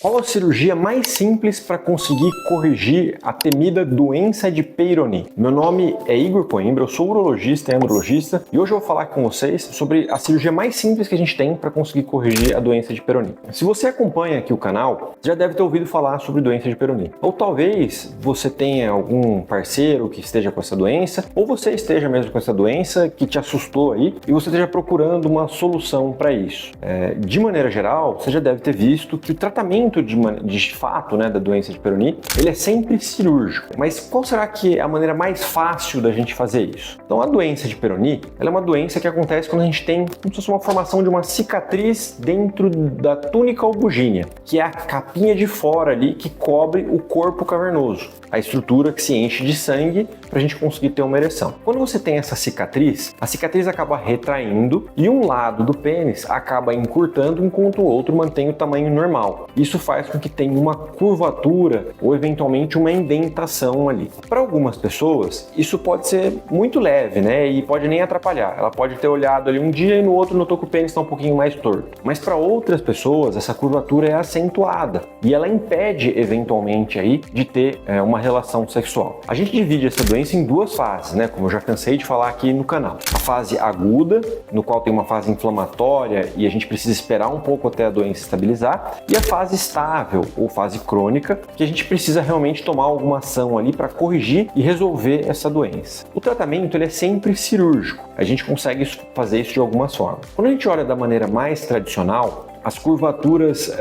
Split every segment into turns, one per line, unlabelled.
Qual a cirurgia mais simples para conseguir corrigir a temida doença de Peyronie? Meu nome é Igor Coimbra, eu sou urologista e andrologista e hoje eu vou falar com vocês sobre a cirurgia mais simples que a gente tem para conseguir corrigir a doença de Peyronie. Se você acompanha aqui o canal, já deve ter ouvido falar sobre doença de Peyronie. Ou talvez você tenha algum parceiro que esteja com essa doença, ou você esteja mesmo com essa doença que te assustou aí e você esteja procurando uma solução para isso. De maneira geral, você já deve ter visto que o tratamento de fato, né, da doença de Peyronie, ele é sempre cirúrgico. Mas qual será que é a maneira mais fácil da gente fazer isso? Então, a doença de Peyronie, ela é uma doença que acontece quando a gente tem como se fosse uma formação de uma cicatriz dentro da túnica albugínea, que é a capinha de fora ali que cobre o corpo cavernoso, a estrutura que se enche de sangue para a gente conseguir ter uma ereção. Quando você tem essa cicatriz, a cicatriz acaba retraindo e um lado do pênis acaba encurtando enquanto o outro mantém o tamanho normal. Isso faz com que tenha uma curvatura ou eventualmente uma indentação ali. Para algumas pessoas, isso pode ser muito leve, né? E pode nem atrapalhar. Ela pode ter olhado ali um dia e no outro notou que o pênis está um pouquinho mais torto. Mas para outras pessoas, essa curvatura é acentuada e ela impede eventualmente aí de ter uma relação sexual. A gente divide essa doença em duas fases, né? Como eu já cansei de falar aqui no canal. A fase aguda, no qual tem uma fase inflamatória e a gente precisa esperar um pouco até a doença estabilizar, e a fase estável ou fase crônica, que a gente precisa realmente tomar alguma ação ali para corrigir e resolver essa doença. O tratamento ele é sempre cirúrgico, a gente consegue fazer isso de algumas formas. Quando a gente olha da maneira mais tradicional, as curvaturas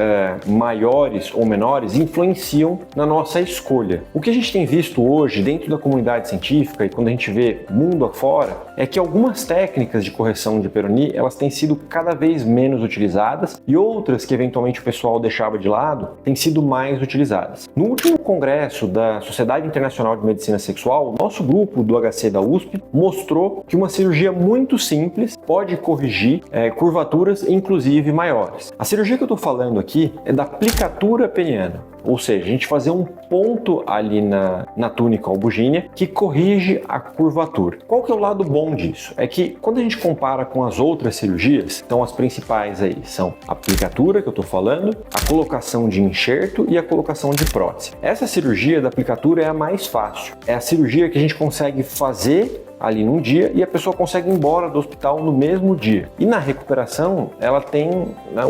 maiores ou menores influenciam na nossa escolha. O que a gente tem visto hoje dentro da comunidade científica e quando a gente vê mundo afora é que algumas técnicas de correção de Peyronie elas têm sido cada vez menos utilizadas e outras que eventualmente o pessoal deixava de lado têm sido mais utilizadas. No último congresso da Sociedade Internacional de Medicina Sexual, o nosso grupo do HC da USP mostrou que uma cirurgia muito simples pode corrigir curvaturas inclusive maiores. A cirurgia que eu estou falando aqui é da aplicatura peniana, ou seja, a gente fazer um ponto ali na túnica albugínea que corrige a curvatura. Qual que é o lado bom disso? É que quando a gente compara com as outras cirurgias, então as principais aí são a aplicatura que eu estou falando, a colocação de enxerto e a colocação de prótese. Essa cirurgia da aplicatura é a mais fácil, é a cirurgia que a gente consegue fazer ali num dia e a pessoa consegue ir embora do hospital no mesmo dia. E na recuperação, ela tem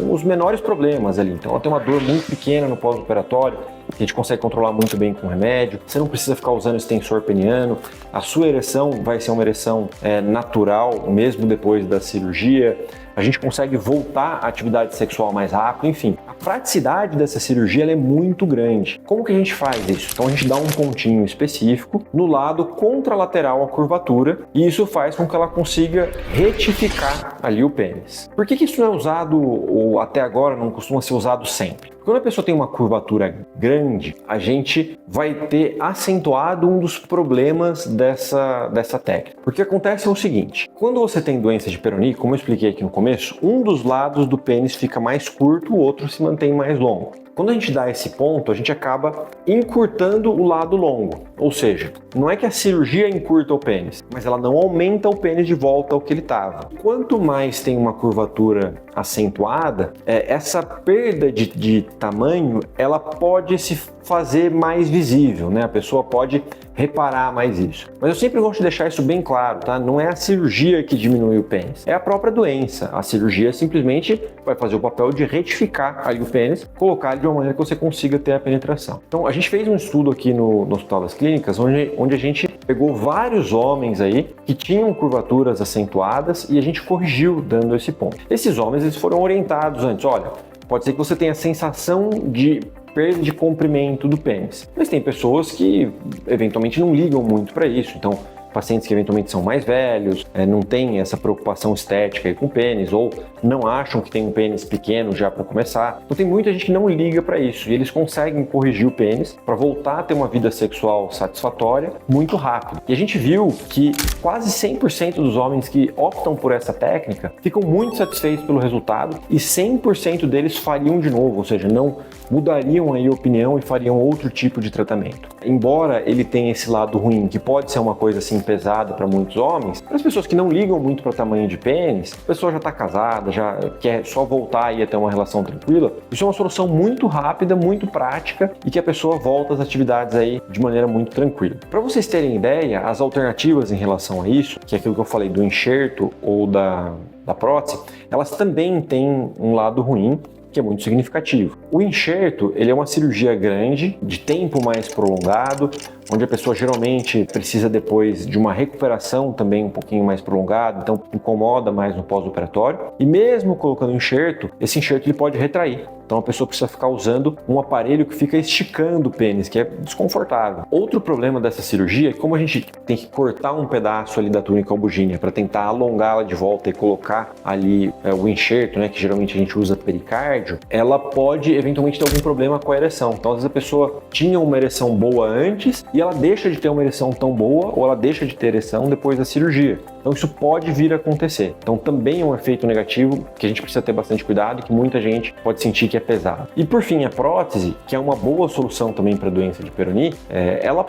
os menores problemas ali. Então, ela tem uma dor muito pequena no pós-operatório, que a gente consegue controlar muito bem com remédio. Você não precisa ficar usando extensor peniano. A sua ereção vai ser uma ereção natural, mesmo depois da cirurgia. A gente consegue voltar à atividade sexual mais rápido, enfim. A praticidade dessa cirurgia ela é muito grande. Como que a gente faz isso? Então a gente dá um pontinho específico no lado contralateral à curvatura e isso faz com que ela consiga retificar ali o pênis. Por que isso não é usado, ou até agora não costuma ser usado sempre? Quando a pessoa tem uma curvatura grande, a gente vai ter acentuado um dos problemas dessa técnica. Porque acontece o seguinte, quando você tem doença de Peyronie, como eu expliquei aqui no começo, um dos lados do pênis fica mais curto, o outro se mantém mais longo. Quando a gente dá esse ponto, a gente acaba encurtando o lado longo. Ou seja, não é que a cirurgia encurta o pênis, mas ela não aumenta o pênis de volta ao que ele estava. Quanto mais tem uma curvatura acentuada, essa perda de tamanho, ela pode se fazer mais visível, né? A pessoa pode reparar mais isso. Mas eu sempre gosto de deixar isso bem claro, tá? Não é a cirurgia que diminui o pênis, é a própria doença. A cirurgia simplesmente vai fazer o papel de retificar ali o pênis, colocar ele de uma maneira que você consiga ter a penetração. Então, a gente fez um estudo aqui no Hospital das Clínicas, onde a gente pegou vários homens aí que tinham curvaturas acentuadas e a gente corrigiu dando esse ponto. Esses homens, eles foram orientados antes, olha, pode ser que você tenha a sensação de perda de comprimento do pênis. Mas tem pessoas que eventualmente não ligam muito para isso, então pacientes que eventualmente são mais velhos, não têm essa preocupação estética aí com o pênis ou não acham que tem um pênis pequeno já para começar. Então tem muita gente que não liga para isso e eles conseguem corrigir o pênis para voltar a ter uma vida sexual satisfatória muito rápido. E a gente viu que quase 100% dos homens que optam por essa técnica ficam muito satisfeitos pelo resultado e 100% deles fariam de novo, ou seja, não mudariam aí a opinião e fariam outro tipo de tratamento. Embora ele tenha esse lado ruim, que pode ser uma coisa assim pesada para muitos homens, para as pessoas que não ligam muito para o tamanho de pênis, a pessoa já está casada, já quer só voltar aí a ter uma relação tranquila, isso é uma solução muito rápida, muito prática e que a pessoa volta às atividades aí de maneira muito tranquila. Para vocês terem ideia, as alternativas em relação a isso, que é aquilo que eu falei do enxerto ou da prótese, elas também têm um lado ruim, que é muito significativo. O enxerto, ele é uma cirurgia grande, de tempo mais prolongado, onde a pessoa geralmente precisa depois de uma recuperação também um pouquinho mais prolongada, então incomoda mais no pós-operatório. E mesmo colocando enxerto, esse enxerto ele pode retrair. Então a pessoa precisa ficar usando um aparelho que fica esticando o pênis, que é desconfortável. Outro problema dessa cirurgia é que como a gente tem que cortar um pedaço ali da túnica albugínea para tentar alongá-la de volta e colocar ali o enxerto, né, que geralmente a gente usa pericárdio, ela pode eventualmente ter algum problema com a ereção. Então às vezes a pessoa tinha uma ereção boa antes e ela deixa de ter uma ereção tão boa ou ela deixa de ter ereção depois da cirurgia. Então isso pode vir a acontecer. Então também é um efeito negativo que a gente precisa ter bastante cuidado e que muita gente pode sentir que é pesado. E por fim, a prótese, que é uma boa solução também para a doença de Peyronie, ela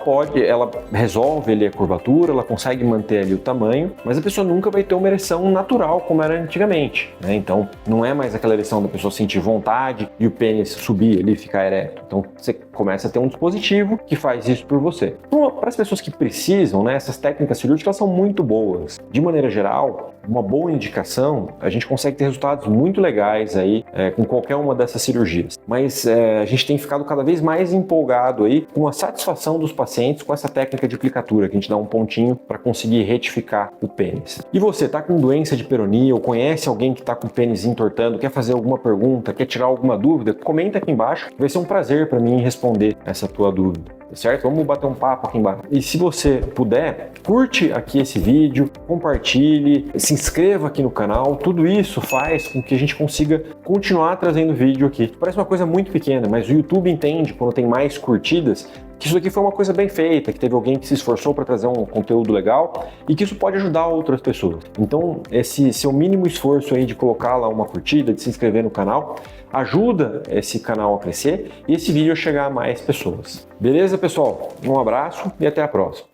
resolve ali a curvatura, ela consegue manter ali o tamanho, mas a pessoa nunca vai ter uma ereção natural como era antigamente, né? Então não é mais aquela ereção da pessoa sentir vontade e o pênis subir ali e ficar ereto. Então você começa a ter um dispositivo que faz isso por você. Então, para as pessoas que precisam, né, essas técnicas cirúrgicas são muito boas. De maneira geral, uma boa indicação, a gente consegue ter resultados muito legais aí com qualquer uma dessas cirurgias. Mas a gente tem ficado cada vez mais empolgado aí com a satisfação dos pacientes com essa técnica de aplicatura, que a gente dá um pontinho para conseguir retificar o pênis. E você está com doença de Peyronie ou conhece alguém que está com o pênis entortando, quer fazer alguma pergunta, quer tirar alguma dúvida, comenta aqui embaixo, vai ser um prazer para mim responder essa tua dúvida. Certo? Vamos bater um papo aqui embaixo. E se você puder, curte aqui esse vídeo, compartilhe, se inscreva aqui no canal. Tudo isso faz com que a gente consiga continuar trazendo vídeo aqui. Parece uma coisa muito pequena, mas o YouTube entende, quando tem mais curtidas, que isso aqui foi uma coisa bem feita, que teve alguém que se esforçou para trazer um conteúdo legal e que isso pode ajudar outras pessoas. Então, esse seu mínimo esforço aí de colocar lá uma curtida, de se inscrever no canal, ajuda esse canal a crescer e esse vídeo a chegar a mais pessoas. Beleza, pessoal? Um abraço e até a próxima.